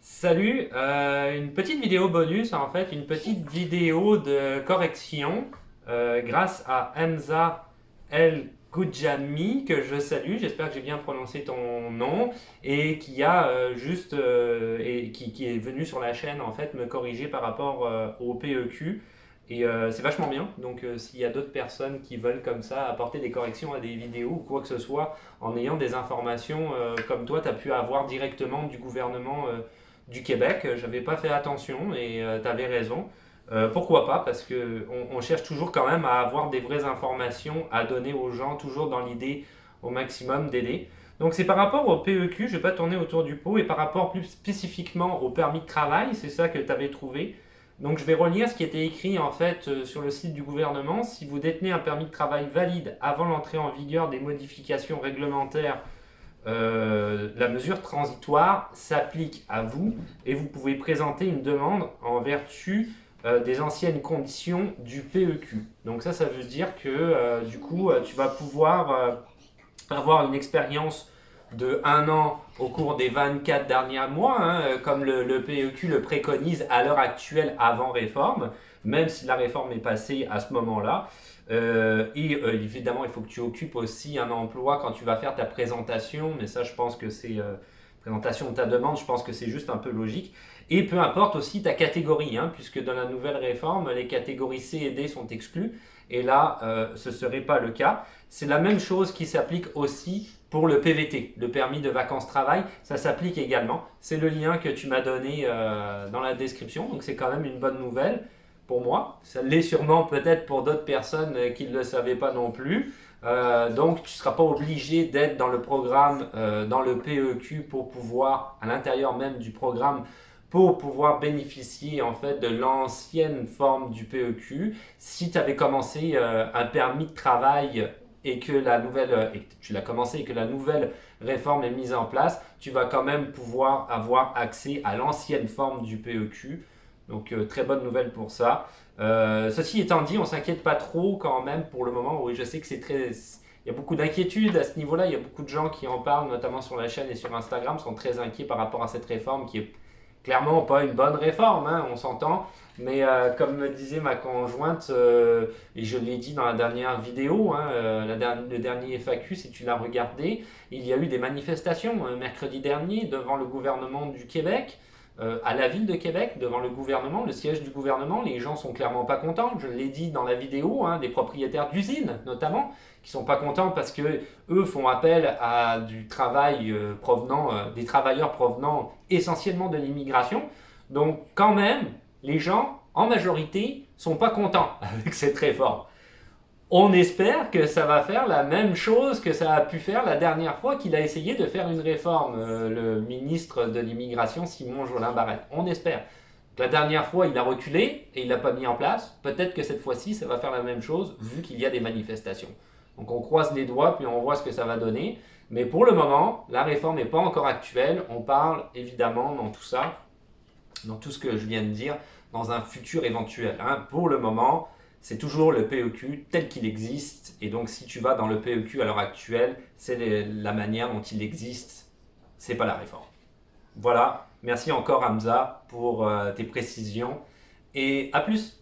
Salut, une petite vidéo bonus, en fait, une petite vidéo de correction grâce à Hamza El Goudjami, que je salue, j'espère que j'ai bien prononcé ton nom, et qui a et qui est venu sur la chaîne en fait me corriger par rapport au PEQ. Et c'est vachement bien, donc s'il y a d'autres personnes qui veulent comme ça apporter des corrections à des vidéos ou quoi que ce soit, en ayant des informations comme toi, tu as pu avoir directement du gouvernement du Québec. J'avais pas fait attention et tu avais raison. Pourquoi pas? Parce que on cherche toujours quand même à avoir des vraies informations à donner aux gens, toujours dans l'idée au maximum d'aider. Donc c'est par rapport au PEQ, je ne vais pas tourner autour du pot, et par rapport plus spécifiquement au permis de travail, c'est ça que tu avais trouvé. Donc je vais relire ce qui était écrit en fait sur le site du gouvernement. Si vous détenez un permis de travail valide avant l'entrée en vigueur des modifications réglementaires, la mesure transitoire s'applique à vous et vous pouvez présenter une demande en vertu des anciennes conditions du PEQ. Donc ça veut dire que du coup, tu vas pouvoir avoir une expérience de 1 an au cours des 24 derniers mois, hein, comme le PEQ le préconise à l'heure actuelle avant réforme, même si la réforme est passée à ce moment-là. Évidemment, il faut que tu occupes aussi un emploi quand tu vas faire ta présentation, mais ça, je pense que c'est présentation de ta demande, je pense que c'est juste un peu logique. Et peu importe aussi ta catégorie, hein, puisque dans la nouvelle réforme, les catégories C et D sont exclues, et là, ce ne serait pas le cas. C'est la même chose qui s'applique aussi pour le PVT, le permis de vacances-travail, ça s'applique également. C'est le lien que tu m'as donné dans la description, donc c'est quand même une bonne nouvelle pour moi. Ça l'est sûrement peut-être pour d'autres personnes qui ne le savaient pas non plus. Donc tu ne seras pas obligé d'être dans le programme, dans le PEQ pour pouvoir, à l'intérieur même du programme, pour pouvoir bénéficier en fait de l'ancienne forme du PEQ. Si tu avais commencé un permis de travail et que la nouvelle, et que tu l'as commencé et que la nouvelle réforme est mise en place, tu vas quand même pouvoir avoir accès à l'ancienne forme du PEQ. Donc très bonne nouvelle pour ça. Ceci étant dit, on s'inquiète pas trop quand même pour le moment. Oui, je sais que c'est très, il y a beaucoup d'inquiétudes à ce niveau-là. Il y a beaucoup de gens qui en parlent, notamment sur la chaîne et sur Instagram, sont très inquiets par rapport à cette réforme qui est clairement pas une bonne réforme, hein, on s'entend. Mais comme me disait ma conjointe, et je l'ai dit dans la dernière vidéo, hein, le dernier FAQ, si tu l'as regardé, il y a eu des manifestations mercredi dernier devant le gouvernement du Québec, à la ville de Québec, devant le gouvernement, le siège du gouvernement. Les gens sont clairement pas contents, je l'ai dit dans la vidéo, hein, des propriétaires d'usines notamment, qui sont pas contents parce que eux font appel à du travail des travailleurs provenant essentiellement de l'immigration. Donc quand même, les gens, en majorité, sont pas contents avec cette réforme. On espère que ça va faire la même chose que ça a pu faire la dernière fois qu'il a essayé de faire une réforme, le ministre de l'immigration Simon Jolin Barrette. On espère. La dernière fois, il a reculé et il l'a pas mis en place. Peut-être que cette fois-ci, ça va faire la même chose vu qu'il y a des manifestations. Donc on croise les doigts puis on voit ce que ça va donner. Mais pour le moment, la réforme n'est pas encore actuelle. On parle évidemment dans tout ça, dans tout ce que je viens de dire, dans un futur éventuel, hein. Pour le moment, c'est toujours le PEQ tel qu'il existe. Et donc si tu vas dans le PEQ à l'heure actuelle, c'est la manière dont il existe. C'est pas la réforme. Voilà. Merci encore Hamza pour tes précisions. Et à plus.